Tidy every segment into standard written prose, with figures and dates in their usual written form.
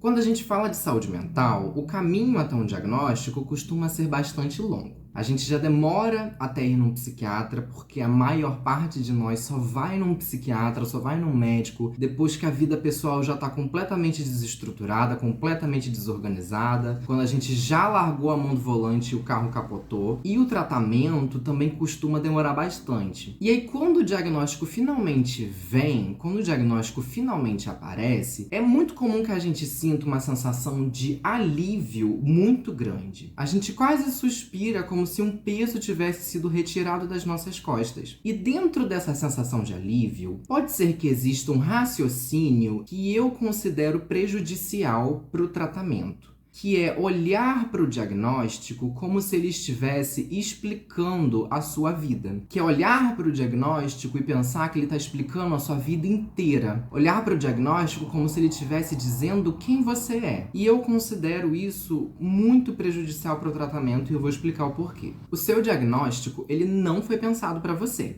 Quando a gente fala de saúde mental, o caminho até um diagnóstico costuma ser bastante longo. A gente já demora até ir num psiquiatra, porque a maior parte de nós só vai num psiquiatra, só vai num médico, depois que a vida pessoal já está completamente desestruturada, completamente desorganizada, quando a gente já largou a mão do volante e o carro capotou. E o tratamento também costuma demorar bastante. E aí, quando o diagnóstico finalmente vem, quando o diagnóstico finalmente aparece, é muito comum que a gente sinta uma sensação de alívio muito grande. A gente quase suspira como se um peso tivesse sido retirado das nossas costas. E dentro dessa sensação de alívio, pode ser que exista um raciocínio que eu considero prejudicial para o tratamento, que é olhar para o diagnóstico como se ele estivesse explicando a sua vida. Que é olhar para o diagnóstico e pensar que ele está explicando a sua vida inteira. Olhar para o diagnóstico como se ele estivesse dizendo quem você é. E eu considero isso muito prejudicial para o tratamento e eu vou explicar o porquê. O seu diagnóstico, ele não foi pensado para você.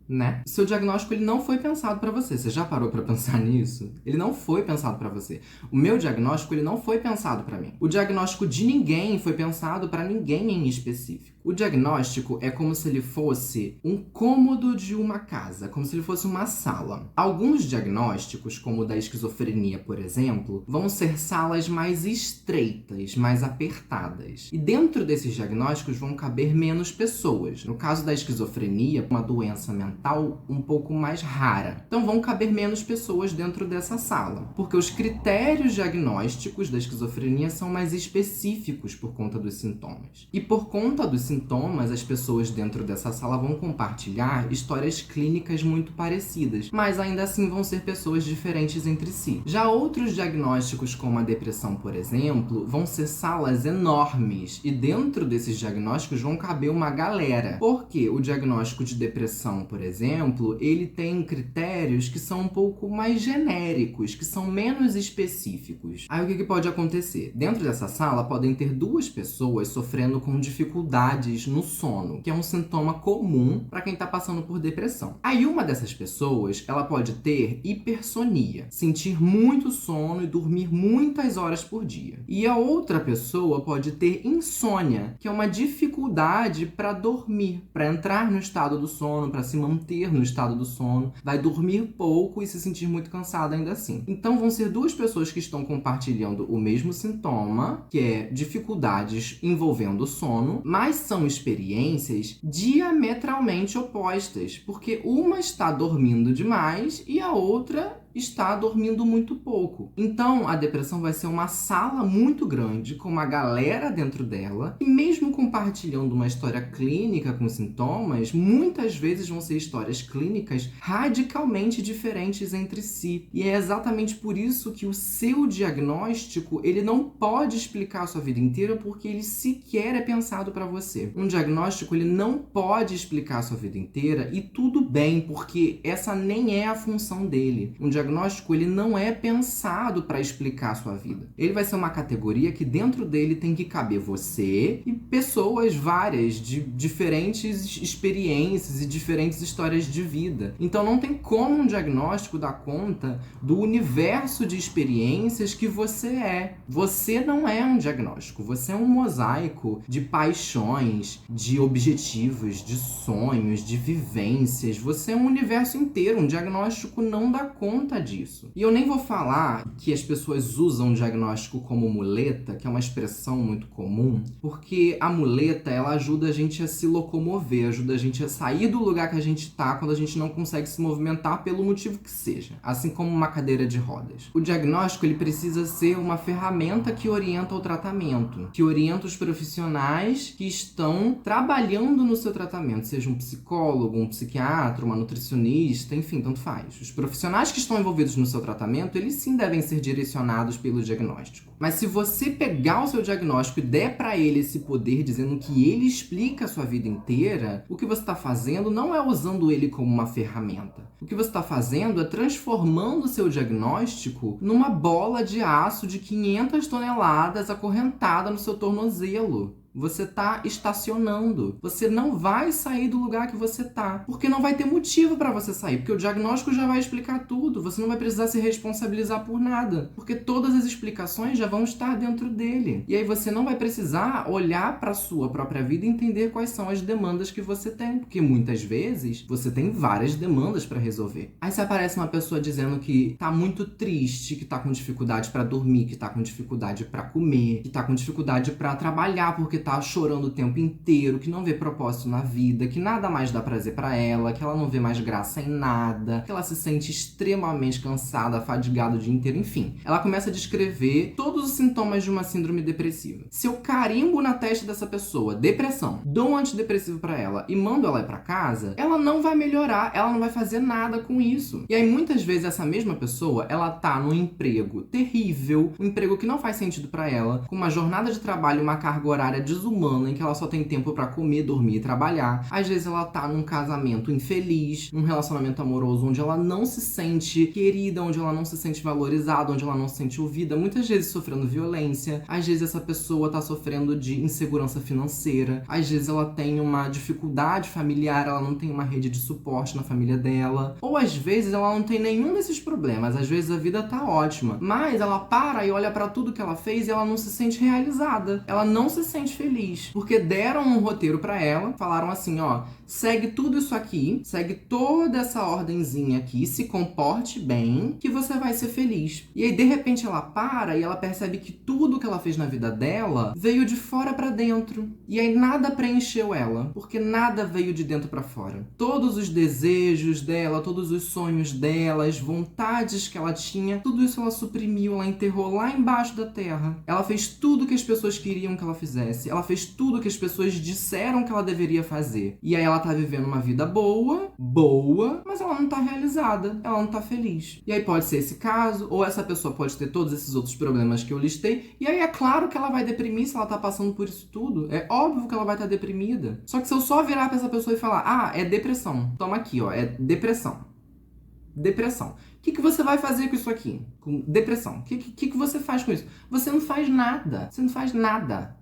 Né? O seu diagnóstico ele não foi pensado para você. Você já parou para pensar nisso? Ele não foi pensado para você. O meu diagnóstico ele não foi pensado para mim. O diagnóstico de ninguém foi pensado para ninguém em específico. O diagnóstico é como se ele fosse um cômodo de uma casa, como se ele fosse uma sala. Alguns diagnósticos, como o da esquizofrenia, por exemplo, vão ser salas mais estreitas, mais apertadas. E dentro desses diagnósticos vão caber menos pessoas. No caso da esquizofrenia, uma doença mental um pouco mais rara. Então vão caber menos pessoas dentro dessa sala, porque os critérios diagnósticos da esquizofrenia são mais específicos por conta dos sintomas. E por conta dos sintomas, as pessoas dentro dessa sala vão compartilhar histórias clínicas muito parecidas, mas ainda assim vão ser pessoas diferentes entre si. Já outros diagnósticos, como a depressão, por exemplo, vão ser salas enormes e dentro desses diagnósticos vão caber uma galera. Porque o diagnóstico de depressão, por exemplo, ele tem critérios que são um pouco mais genéricos, que são menos específicos. Aí o que pode acontecer? Dentro dessa sala podem ter duas pessoas sofrendo com dificuldades no sono, que é um sintoma comum para quem está passando por depressão. Aí uma dessas pessoas, ela pode ter hipersonia, sentir muito sono e dormir muitas horas por dia. E a outra pessoa pode ter insônia, que é uma dificuldade para dormir, para entrar no estado do sono, para se manter no estado do sono, vai dormir pouco e se sentir muito cansada ainda assim. Então vão ser duas pessoas que estão compartilhando o mesmo sintoma, que é dificuldades envolvendo o sono, mas são experiências diametralmente opostas, porque uma está dormindo demais e a outra está dormindo muito pouco. Então, a depressão vai ser uma sala muito grande, com uma galera dentro dela, e mesmo compartilhando uma história clínica com sintomas, muitas vezes vão ser histórias clínicas radicalmente diferentes entre si. E é exatamente por isso que o seu diagnóstico, ele não pode explicar a sua vida inteira, porque ele sequer é pensado para você. Um diagnóstico, ele não pode explicar a sua vida inteira, e tudo bem, porque essa nem é a função dele. Um diagnóstico, ele não é pensado para explicar a sua vida. Ele vai ser uma categoria que dentro dele tem que caber você e pessoas várias, de diferentes experiências e diferentes histórias de vida. Então não tem como um diagnóstico dar conta do universo de experiências que você é. Você não é um diagnóstico, você é um mosaico de paixões, de objetivos, de sonhos, de vivências. Você é um universo inteiro. Um diagnóstico não dá conta disso. E eu nem vou falar que as pessoas usam o diagnóstico como muleta, que é uma expressão muito comum, porque a muleta, ela ajuda a gente a se locomover, ajuda a gente a sair do lugar que a gente tá quando a gente não consegue se movimentar pelo motivo que seja, assim como uma cadeira de rodas. O diagnóstico, ele precisa ser uma ferramenta que orienta o tratamento, que orienta os profissionais que estão trabalhando no seu tratamento, seja um psicólogo, um psiquiatra, uma nutricionista, enfim, tanto faz. Os profissionais que estão envolvidos no seu tratamento, eles sim devem ser direcionados pelo diagnóstico. Mas se você pegar o seu diagnóstico e der para ele esse poder dizendo que ele explica a sua vida inteira, o que você está fazendo não é usando ele como uma ferramenta. O que você está fazendo é transformando o seu diagnóstico numa bola de aço de 500 toneladas acorrentada no seu tornozelo. Você tá estacionando. Você não vai sair do lugar que você tá. Porque não vai ter motivo pra você sair. Porque o diagnóstico já vai explicar tudo. Você não vai precisar se responsabilizar por nada. Porque todas as explicações já vão estar dentro dele. E aí você não vai precisar olhar pra sua própria vida e entender quais são as demandas que você tem. Porque muitas vezes você tem várias demandas pra resolver. Aí se aparece uma pessoa dizendo que tá muito triste, que tá com dificuldade pra dormir, que tá com dificuldade pra comer, que tá com dificuldade pra trabalhar porque tá chorando o tempo inteiro, que não vê propósito na vida, que nada mais dá prazer pra ela, que ela não vê mais graça em nada, que ela se sente extremamente cansada, fadigada o dia inteiro, enfim. Ela começa a descrever todos os sintomas de uma síndrome depressiva. Se eu carimbo na testa dessa pessoa, depressão, dou um antidepressivo pra ela e mando ela ir pra casa, ela não vai melhorar, ela não vai fazer nada com isso. E aí muitas vezes essa mesma pessoa, ela tá num emprego terrível, um emprego que não faz sentido pra ela, com uma jornada de trabalho e uma carga horária desumana, em que ela só tem tempo pra comer, dormir e trabalhar. Às vezes ela tá num casamento infeliz, num relacionamento amoroso onde ela não se sente querida, onde ela não se sente valorizada, onde ela não se sente ouvida, muitas vezes sofrendo violência. Às vezes essa pessoa tá sofrendo de insegurança financeira. Às vezes ela tem uma dificuldade familiar, ela não tem uma rede de suporte na família dela. Ou às vezes ela não tem nenhum desses problemas. Às vezes a vida tá ótima, mas ela para e olha pra tudo que ela fez e ela não se sente realizada. Ela não se sente feliz, porque deram um roteiro pra ela, falaram assim, ó, segue tudo isso aqui, segue toda essa ordenzinha aqui, se comporte bem, que você vai ser feliz. E aí, de repente, ela para e ela percebe que tudo que ela fez na vida dela veio de fora pra dentro. E aí nada preencheu ela, porque nada veio de dentro pra fora. Todos os desejos dela, todos os sonhos dela, as vontades que ela tinha, tudo isso ela suprimiu, ela enterrou lá embaixo da terra. Ela fez tudo que as pessoas queriam que ela fizesse. Ela fez tudo que as pessoas disseram que ela deveria fazer. E aí ela tá vivendo uma vida boa, mas ela não tá realizada, ela não tá feliz. E aí pode ser esse caso, ou essa pessoa pode ter todos esses outros problemas que eu listei, e aí é claro que ela vai deprimir se ela tá passando por isso tudo. É óbvio que ela vai estar deprimida. Só que se eu só virar pra essa pessoa e falar, ah, é depressão, toma aqui, ó, é depressão. Depressão. O que você vai fazer com isso aqui? Com depressão. O que você faz com isso? Você não faz nada. Você não faz nada.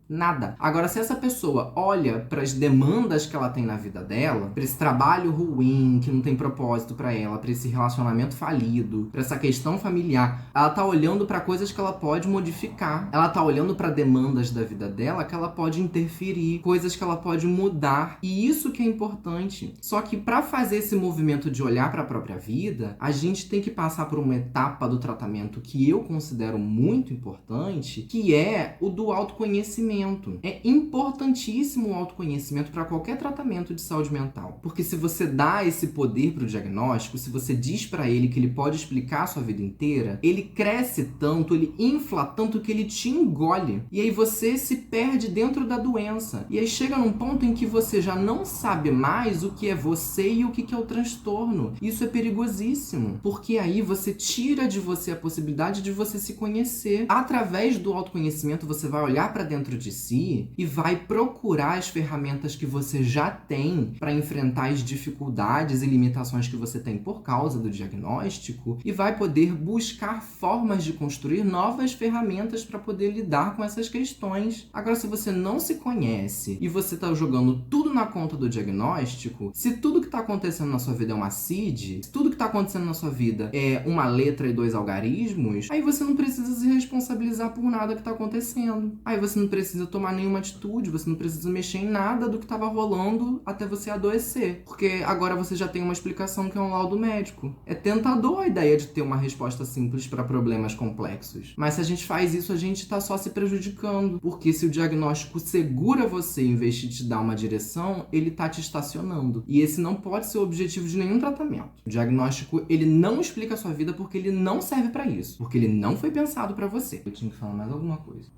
Nada. Agora, se essa pessoa olha para as demandas que ela tem na vida dela, para esse trabalho ruim, que não tem propósito para ela, para esse relacionamento falido, para essa questão familiar, ela tá olhando para coisas que ela pode modificar. Ela tá olhando para demandas da vida dela que ela pode interferir, coisas que ela pode mudar. E isso que é importante. Só que para fazer esse movimento de olhar para a própria vida, a gente tem que passar por uma etapa do tratamento que eu considero muito importante, que é o do autoconhecimento. É importantíssimo o autoconhecimento para qualquer tratamento de saúde mental. Porque se você dá esse poder para o diagnóstico, se você diz para ele que ele pode explicar a sua vida inteira, ele cresce tanto, ele infla tanto que ele te engole. E aí você se perde dentro da doença. E aí chega num ponto em que você já não sabe mais o que é você e o que é o transtorno. Isso é perigosíssimo. Porque aí você tira de você a possibilidade de você se conhecer. Através do autoconhecimento, você vai olhar para dentro de si e vai procurar as ferramentas que você já tem para enfrentar as dificuldades e limitações que você tem por causa do diagnóstico e vai poder buscar formas de construir novas ferramentas para poder lidar com essas questões. Agora, se você não se conhece e você está jogando tudo na conta do diagnóstico, se tudo que está acontecendo na sua vida é uma CID, se tudo que está acontecendo na sua vida é uma letra e 2 algarismos, aí você não precisa se responsabilizar por nada que está acontecendo. Aí você não precisa tomar nenhuma atitude, você não precisa mexer em nada do que estava rolando até você adoecer. Porque agora você já tem uma explicação que é um laudo médico. É tentador a ideia de ter uma resposta simples para problemas complexos. Mas se a gente faz isso, a gente está só se prejudicando. Porque se o diagnóstico segura você em vez de te dar uma direção, ele está te estacionando. E esse não pode ser o objetivo de nenhum tratamento. O diagnóstico, ele não explica a sua vida porque ele não serve para isso. Porque ele não foi pensado para você. Eu tinha que falar mais alguma coisa.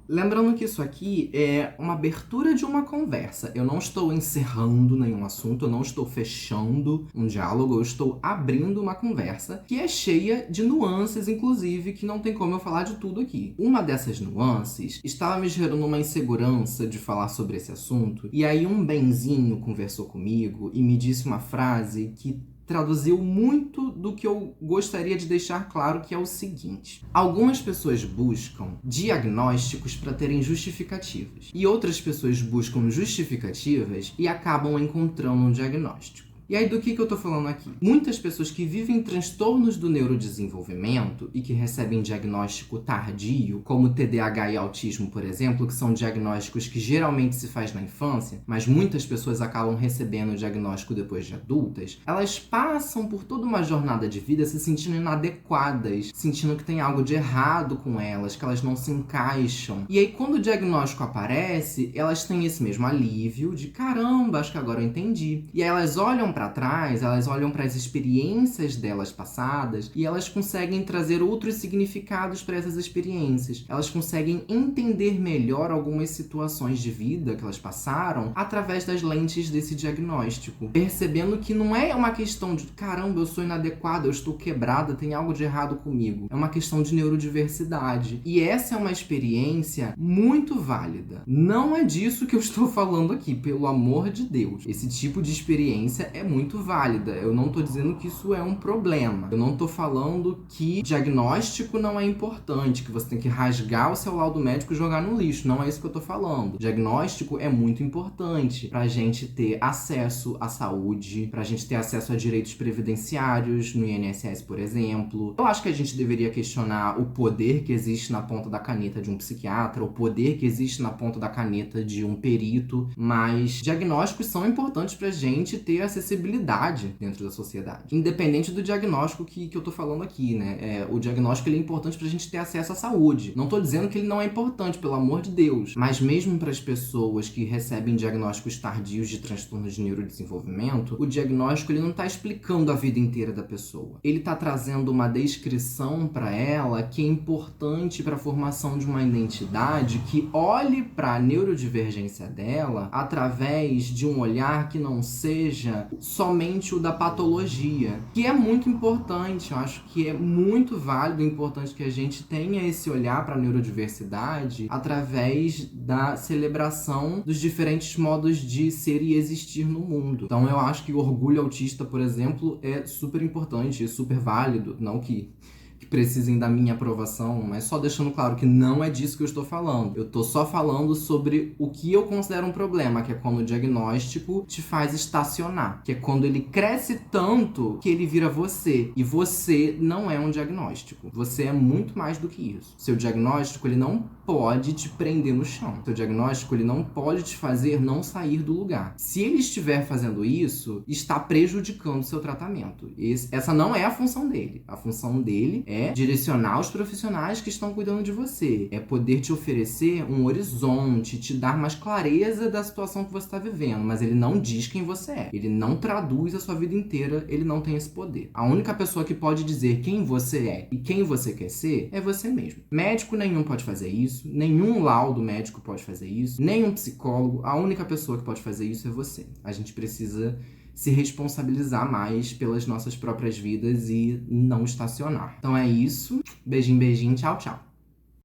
Lembrando que isso aqui é uma abertura de uma conversa. Eu não estou encerrando nenhum assunto, eu não estou fechando um diálogo, eu estou abrindo uma conversa que é cheia de nuances, inclusive, que não tem como eu falar de tudo aqui. Uma dessas nuances estava me gerando uma insegurança de falar sobre esse assunto, e aí um benzinho conversou comigo e me disse uma frase que traduziu muito do que eu gostaria de deixar claro, que é o seguinte. Algumas pessoas buscam diagnósticos para terem justificativas. E outras pessoas buscam justificativas e acabam encontrando um diagnóstico. E aí, do que eu tô falando aqui? Muitas pessoas que vivem transtornos do neurodesenvolvimento e que recebem diagnóstico tardio, como TDAH e autismo, por exemplo, que são diagnósticos que geralmente se faz na infância, mas muitas pessoas acabam recebendo o diagnóstico depois de adultas, elas passam por toda uma jornada de vida se sentindo inadequadas, sentindo que tem algo de errado com elas, que elas não se encaixam. E aí, quando o diagnóstico aparece, elas têm esse mesmo alívio de caramba, acho que agora eu entendi. E aí elas olham para trás, elas olham para as experiências delas passadas e elas conseguem trazer outros significados para essas experiências. Elas conseguem entender melhor algumas situações de vida que elas passaram através das lentes desse diagnóstico, percebendo que não é uma questão de caramba, eu sou inadequada, eu estou quebrada, tem algo de errado comigo. É uma questão de neurodiversidade. E essa é uma experiência muito válida. Não é disso que eu estou falando aqui, pelo amor de Deus. Esse tipo de experiência é muito válida. Eu não tô dizendo que isso é um problema. Eu não tô falando que diagnóstico não é importante, que você tem que rasgar o seu laudo médico e jogar no lixo. Não é isso que eu tô falando. Diagnóstico é muito importante pra gente ter acesso à saúde, pra gente ter acesso a direitos previdenciários no INSS, por exemplo. Eu acho que a gente deveria questionar o poder que existe na ponta da caneta de um psiquiatra, o poder que existe na ponta da caneta de um perito, mas diagnósticos são importantes pra gente ter acessibilidade dentro da sociedade. Independente do diagnóstico que eu tô falando aqui, né? O diagnóstico ele é importante pra gente ter acesso à saúde. Não tô dizendo que ele não é importante, pelo amor de Deus. Mas mesmo para as pessoas que recebem diagnósticos tardios de transtornos de neurodesenvolvimento, o diagnóstico ele não tá explicando a vida inteira da pessoa. Ele tá trazendo uma descrição para ela que é importante para a formação de uma identidade que olhe para a neurodivergência dela através de um olhar que não seja somente o da patologia, que é muito importante. Eu acho que é muito válido e importante que a gente tenha esse olhar para a neurodiversidade através da celebração dos diferentes modos de ser e existir no mundo. Então eu acho que o orgulho autista, por exemplo, é super importante e super válido, não que precisem da minha aprovação, mas só deixando claro que não é disso que eu estou falando. Eu tô só falando sobre o que eu considero um problema, que é quando o diagnóstico te faz estacionar, que é quando ele cresce tanto que ele vira você, e você não é um diagnóstico. Você é muito mais do que isso. Seu diagnóstico, ele não pode te prender no chão. Seu diagnóstico, ele não pode te fazer não sair do lugar. Se ele estiver fazendo isso, está prejudicando o seu tratamento. Essa não é a função dele. A função dele é direcionar os profissionais que estão cuidando de você. É poder te oferecer um horizonte, te dar mais clareza da situação que você está vivendo. Mas ele não diz quem você é. Ele não traduz a sua vida inteira. Ele não tem esse poder. A única pessoa que pode dizer quem você é e quem você quer ser é você mesmo. Médico nenhum pode fazer isso. Nenhum laudo médico pode fazer isso. Nenhum psicólogo. A única pessoa que pode fazer isso é você. A gente precisa se responsabilizar mais pelas nossas próprias vidas e não estacionar. Então é isso. Beijinho, beijinho. Tchau, tchau.